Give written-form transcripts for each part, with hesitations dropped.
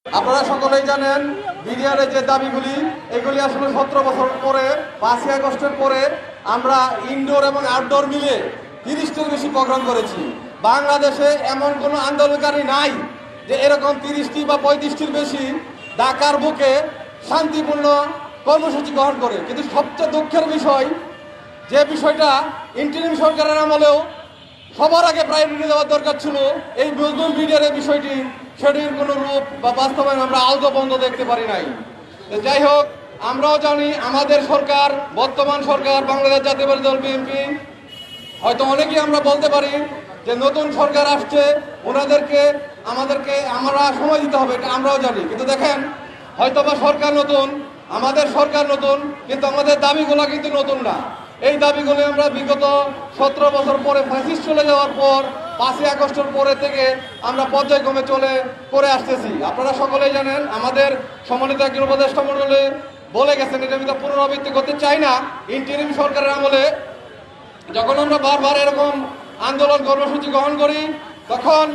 আপনারা সকলেই জানেন বিডিআরের যে দাবিগুলি এগুলি আসলে 17 বছর পরে 5ই আগস্টের পরে আমরা ইনডোর এবং আউটডোর মিলে 30টির বেশি প্রোগ্রাম করেছি। বাংলাদেশে এমন কোনো আন্দোলনকারী নাই যে এরকম 30টি বা 35টির বেশি ঢাকার বুকে শান্তিপূর্ণ কর্মসূচি গ্রহণ করে। কিন্তু সবচেয়ে দুঃখের বিষয় যে বিষয়টা ইন্টারিম সরকারের আমলেও সবার আগে প্রায়োরিটি দেওয়ার দরকার ছিল, এই নতুন বিডিআরের বিষয়টি সেটির কোনো রূপ বা বাস্তবায়ন আমরা আলতো বন্ধ দেখতে পারি নাই। যাই হোক, আমরাও জানি আমাদের সরকার, বর্তমান সরকার বাংলাদেশ জাতীয়তাবাদী দল বিএনপি, হয়তো অনেকেই আমরা বলতে পারি যে নতুন সরকার আসছে, আমাদেরকে আমরা সময় দিতে হবে, এটা আমরাও জানি। কিন্তু দেখেন, হয়তোবা সরকার নতুন, আমাদের সরকার নতুন, কিন্তু আমাদের দাবিগুলো কিন্তু নতুন না। এই দাবিগুলো আমরা বিগত 17 বছর পরে ফ্যাসিস্ট চলে যাওয়ার পর 5ই আগস্টের পরে থেকে আমরা পর্যায়ক্রমে করে আসতেছি। আপনারা সকলেই জানেন, আমাদের সম্মানিত একজন উপদেষ্টা মণ্ডলী বলে গেছেন, এটা আমি তো পুনরাবৃত্তি করতে চাই না। ইন্টারিম সরকারের আমলে যখন আমরা বারবার এরকম আন্দোলন কর্মসূচি গ্রহণ করি, তখন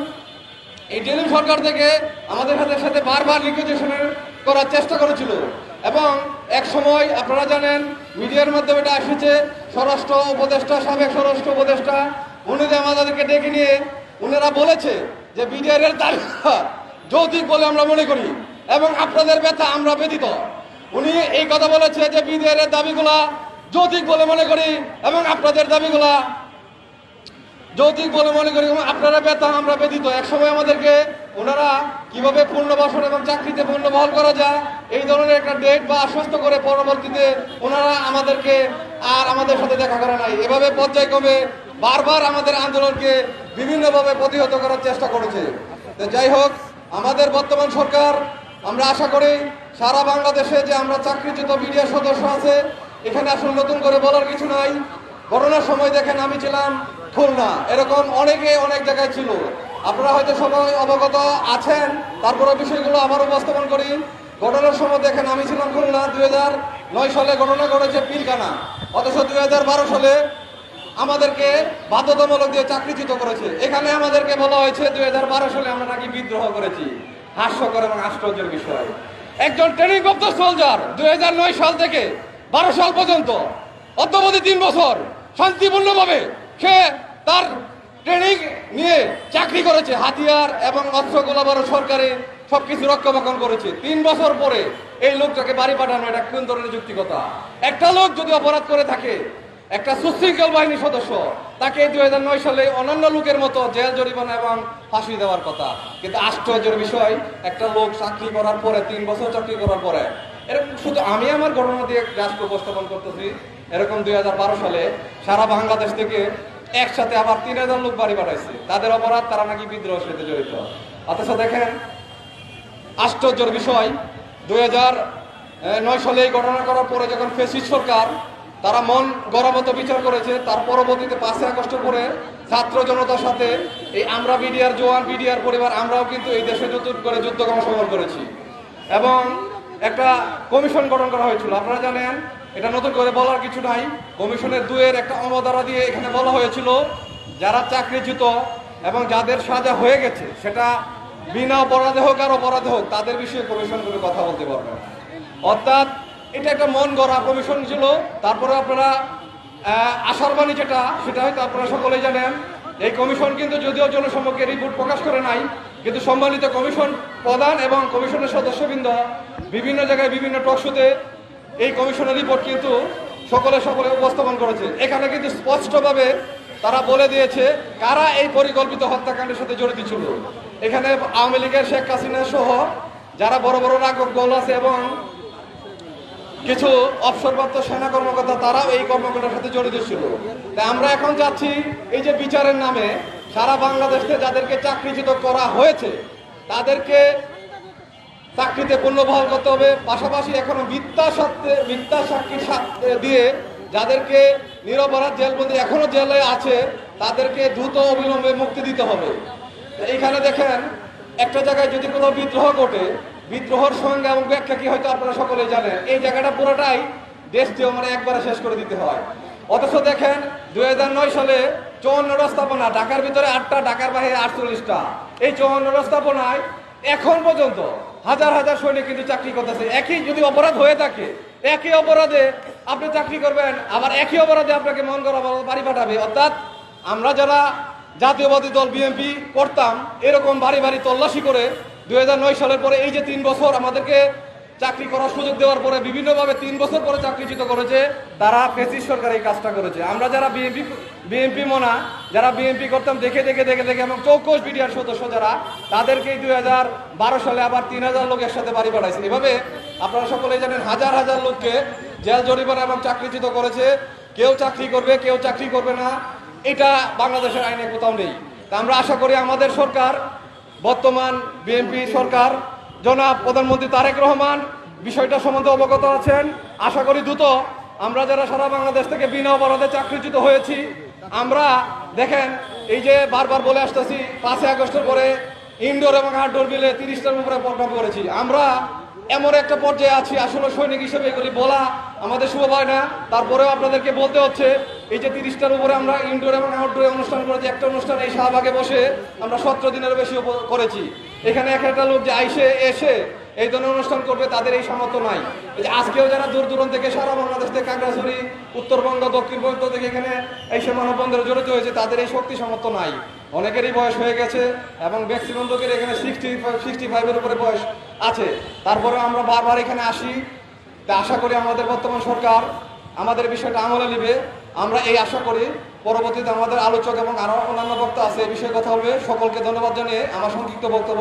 ইন্টারিম সরকার থেকে আমাদের সাথে বারবার রিকুইজিশনের করার চেষ্টা করেছিল। এবং এক সময় আপনারা জানেন মিডিয়ার মাধ্যমে এটা এসেছে, স্বরাষ্ট্র উপদেষ্টা, সাবেক স্বরাষ্ট্র উপদেষ্টা, উনি আমাদেরকে ডেকে নিয়ে উনারা বলেছে যে বিডিআরের তালিকা যৌতিক বলে আমরা মনে করি এবং আপনাদের ব্যথা আমরা ব্যতীত। উনি এই কথা বলেছে যে বিডিআরের দাবিগুলা যৌতিক বলে মনে করি এবং আপনাদের দাবিগুলা যৌতিক বলে মনে করি এবং আপনারা ব্যথা আমরা ব্যতীত। এক সময় আমাদেরকে ওনারা কিভাবে পুনর্বাসন এবং চাকরিতে পুনর্বহাল করা যায় এই ধরনের একটা ডেট বা আশ্বস্ত করে পরবর্তীতে ওনারা আমাদেরকে আর আমাদের সাথে দেখা করে নাই। এভাবে পর্যায়ক্রমে বারবার আমাদের আন্দোলনকে বিভিন্নভাবে প্রতিহত করার চেষ্টা করেছে। যাই হোক, আমাদের বর্তমান সরকার, আমরা আশা করি সারা বাংলাদেশে যে আমরা চাকরিচ্যুত বিডিআর সদস্য আছে, এখানে আসলে নতুন করে বলার কিছু নাই। করোনার সময় দেখেন আমি ছিলাম খুলনা, এরকম অনেকে অনেক জায়গায় ছিল, আপনারা হয়তো সবাই অবগত আছেন, তারপরে বিষয়গুলো আবার উপস্থাপন করি। ঘটনার সময় দেখেন আমি ছিলাম খুলনা, 2009 সালে ঘটনা ঘটেছে পিলখানা, অথচ 2012 সালে আমাদেরকে বাধ্যতামূলক দিয়ে চাকরিচ্যুত করেছে। এখানে আমাদেরকে বলা হয়েছে 2012 সালে আমরা নাকি বিদ্রোহ করেছি। হাস্যকর এবং আশ্চর্যের বিষয়, একজন ট্রেনিং প্রাপ্ত সোলজার 2009 সাল থেকে 12 সাল পর্যন্ত অদ্যাবধি 3 বছর শান্তিপূর্ণভাবে সে তার ট্রেনিং নিয়ে চাকরি করেছে, হাতিয়ার এবং অস্ত্র গোলাবারও সরকারে সবকিছু রক্ষণাবেক্ষণ করেছে। 3 বছর পরে এই লোকটাকে বাড়ি পাঠানো, এটা কোন ধরনের যুক্তিকতা? একটা লোক যদি অপরাধ করে থাকে, একটা সুশৃঙ্খল বাহিনীর সদস্য, তাকে 2009 সালে অন্যান্য লোকের মতো জেল জরিমানা এবং ফাঁসি দেওয়ার কথা। কিন্তু আশ্চর্যের বিষয়, একটা লোক চাকরি করার পরে, 3 বছর চাকরি করার পরে, এরকম শুধু আমি আমার ঘটনা দিয়ে রাষ্ট্র উপস্থাপন করতেছি, এরকম 2012 সালে সারা বাংলাদেশ থেকে একসাথে আবার 3000 লোক বাড়ি পাঠাইছে। তাদের অপরাধ, তারা নাকি বিদ্রোহের সাথে জড়িত। অথচ দেখেন আশ্চর্যের বিষয়, 2009 সালে এই ঘটনা করার পরে যখন ফ্যাসিস্ট সরকার তারা মন গড়া মতো বিচার করেছে, তার পরবর্তীতে 5ই আগস্টের পরে ছাত্র জনতার সাথে এই আমরা বিডিআর জওয়ান, বিডিআর পরিবার, আমরাও কিন্তু এই দেশে নতুন করে যুদ্ধ কর্মসূচি করেছি এবং একটা কমিশন গঠন করা হয়েছিল। আপনারা জানেন, এটা নতুন করে বলার কিছু নাই। কমিশনের 2-এর একটা অমধারা দিয়ে এখানে বলা হয়েছিল, যারা চাকরিচ্যুত এবং যাদের সাজা হয়ে গেছে, সেটা বিনা অপরাধে হোক আর অপরাধে হোক, তাদের বিষয়ে কমিশন করে কথা বলতে পারবে। অর্থাৎ এটা একটা মন গড়া কমিশন ছিল। তারপরে আপনারা আশার বাণী সেটা হয়তো আপনারা সকলেই জানেন, এই কমিশন কিন্তু যদিও জনসম্মুখে রিপোর্ট প্রকাশ করে নাই, কিন্তু সম্মানিত কমিশন প্রধান এবং কমিশনের সদস্যবৃন্দ বিভিন্ন জায়গায় বিভিন্ন টক শোতে এই কমিশনের রিপোর্ট কিন্তু সকলে উপস্থাপন করেছে। এখানে কিন্তু স্পষ্টভাবে তারা বলে দিয়েছে কারা এই পরিকল্পিত হত্যাকাণ্ডের সাথে জড়িত ছিল। এখানে আওয়ামী লীগের শেখ হাসিনা সহ যারা বড় বড় রাঘব গোল আছে এবং কিছু অবসরপ্রাপ্ত সেনা কর্মকর্তা, তারাও এই কর্মকাণ্ডের সাথে জড়িত ছিল। তাই আমরা এখন যাচ্ছি এই যে বিচারের নামে সারা বাংলাদেশে যাদেরকে চাকরিচ্যুত করা হয়েছে তাদেরকে চাকরিতে পুনর্বহাল করতে হবে। পাশাপাশি এখনো মিথ্যা সাক্ষীর সাথে দিয়ে যাদেরকে নিরপরাধ জেলবন্দি এখনো জেলে আছে, তাদেরকে দ্রুত অবিলম্বে মুক্তি দিতে হবে। এইখানে দেখেন, একটা জায়গায় যদি কোনো বিদ্রোহ ঘটে, বিদ্রোহের সংজ্ঞা এবং ব্যাখ্যা কি হয়তো আপনারা সকলেই জানেন। এই জায়গাটা পুরোটাই দেশটিও একবারে শেষ করে দিতে হয়। অথচ দেখেন 2009 সালে 54টা স্থাপনা, ঢাকার ভিতরে 8টা, ঢাকার বাইরে 48টা, এই 54টা স্থাপনায় এখন পর্যন্ত হাজার হাজার সৈনিক কিন্তু চাকরি করতেছে। একই যদি অপরাধ হয়ে থাকে, একই অপরাধে আপনি চাকরি করবেন, আবার একই অপরাধে আপনাকে মন করা বাড়ি পাঠাবে। অর্থাৎ আমরা যারা জাতীয়বাদী দল বিএনপি করতাম, এরকম বাড়ি বাড়ি তল্লাশি করে 2009 সালের পরে এই যে 3 বছর আমাদেরকে চাকরি করার সুযোগ দেওয়ার পরে বিভিন্নভাবে 3 বছর পরে চাকরিচ্যুত করেছে, তারা ফ্যাসিস্ট সরকার এই কাজটা করেছে। আমরা যারা বিএনপি মনা, যারা বিএনপি করতাম দেখে এবং চৌকস বিডিআর সদস্য যারা, তাদেরকেই 2012 সালে আবার 3000 লোক একসাথে বাড়ি পাঠাইছে। এভাবে আপনারা সকলেই জানেন হাজার হাজার লোককে জেল জরিমানা এবং চাকরিচ্যুত করেছে। কেউ চাকরি করবে, কেউ চাকরি করবে না, এটা বাংলাদেশের আইনে কোথাও নেই। তা আমরা আশা করি আমাদের সরকার, বর্তমান বিএনপি সরকার, জনাব প্রধানমন্ত্রী তারেক রহমান বিষয়টা সম্বন্ধে অবগত আছেন। আশা করি দ্রুত আমরা যারা সারা বাংলাদেশ থেকে বিনা অপরাধে চাকরিচ্যুত হয়েছি, আমরা দেখেন এই যে বারবার বলে আসতেছি 5 আগস্টের পরে ইনডোর এবং আউটডোর মিলে 30টার উপরে প্রোগ্রাম করেছি। আমরা এমন একটা পর্যায়ে আছি, আসলে সৈনিক হিসেবে এগুলি বলা আমাদের শুভ হয় না, তারপরেও আপনাদেরকে বলতে হচ্ছে। এই যে 30টার উপরে আমরা ইনডোর এবং আউটডোরে অনুষ্ঠান করেছি, একটা অনুষ্ঠান এই শাহবাগে বসে আমরা 17 দিনের বেশি করেছি। এখানে একটা লোক যে এসে এই ধরনের অনুষ্ঠান করবে, তাদের এই সামর্থ্য নাই। আজকেও যারা দূর দূরান্ত থেকে সারা বাংলাদেশ থেকে খাগড়াছড়ি, উত্তরবঙ্গ, দক্ষিণবঙ্গ থেকে এখানে এই সে মানববন্ধনে জড়িত হয়েছে, তাদের এই শক্তি সামর্থ্য নাই। অনেকেরই বয়স হয়ে গেছে এবং ম্যাক্সিমাম লোকের এখানে 65-65-এর উপরে বয়স আছে। তারপরে আমরা বারবার এখানে আসি। তা আশা করি আমাদের বর্তমান সরকার আমাদের বিষয়টা আমলে নেবে। আমরা এই আশা করি। পরবর্তীতে আমাদের আলোচক এবং আরো অন্যান্য বক্তা আছে, এই বিষয়ে কথা হবে। সকলকে ধন্যবাদ জানিয়ে আমার সংক্ষিপ্ত বক্তব্য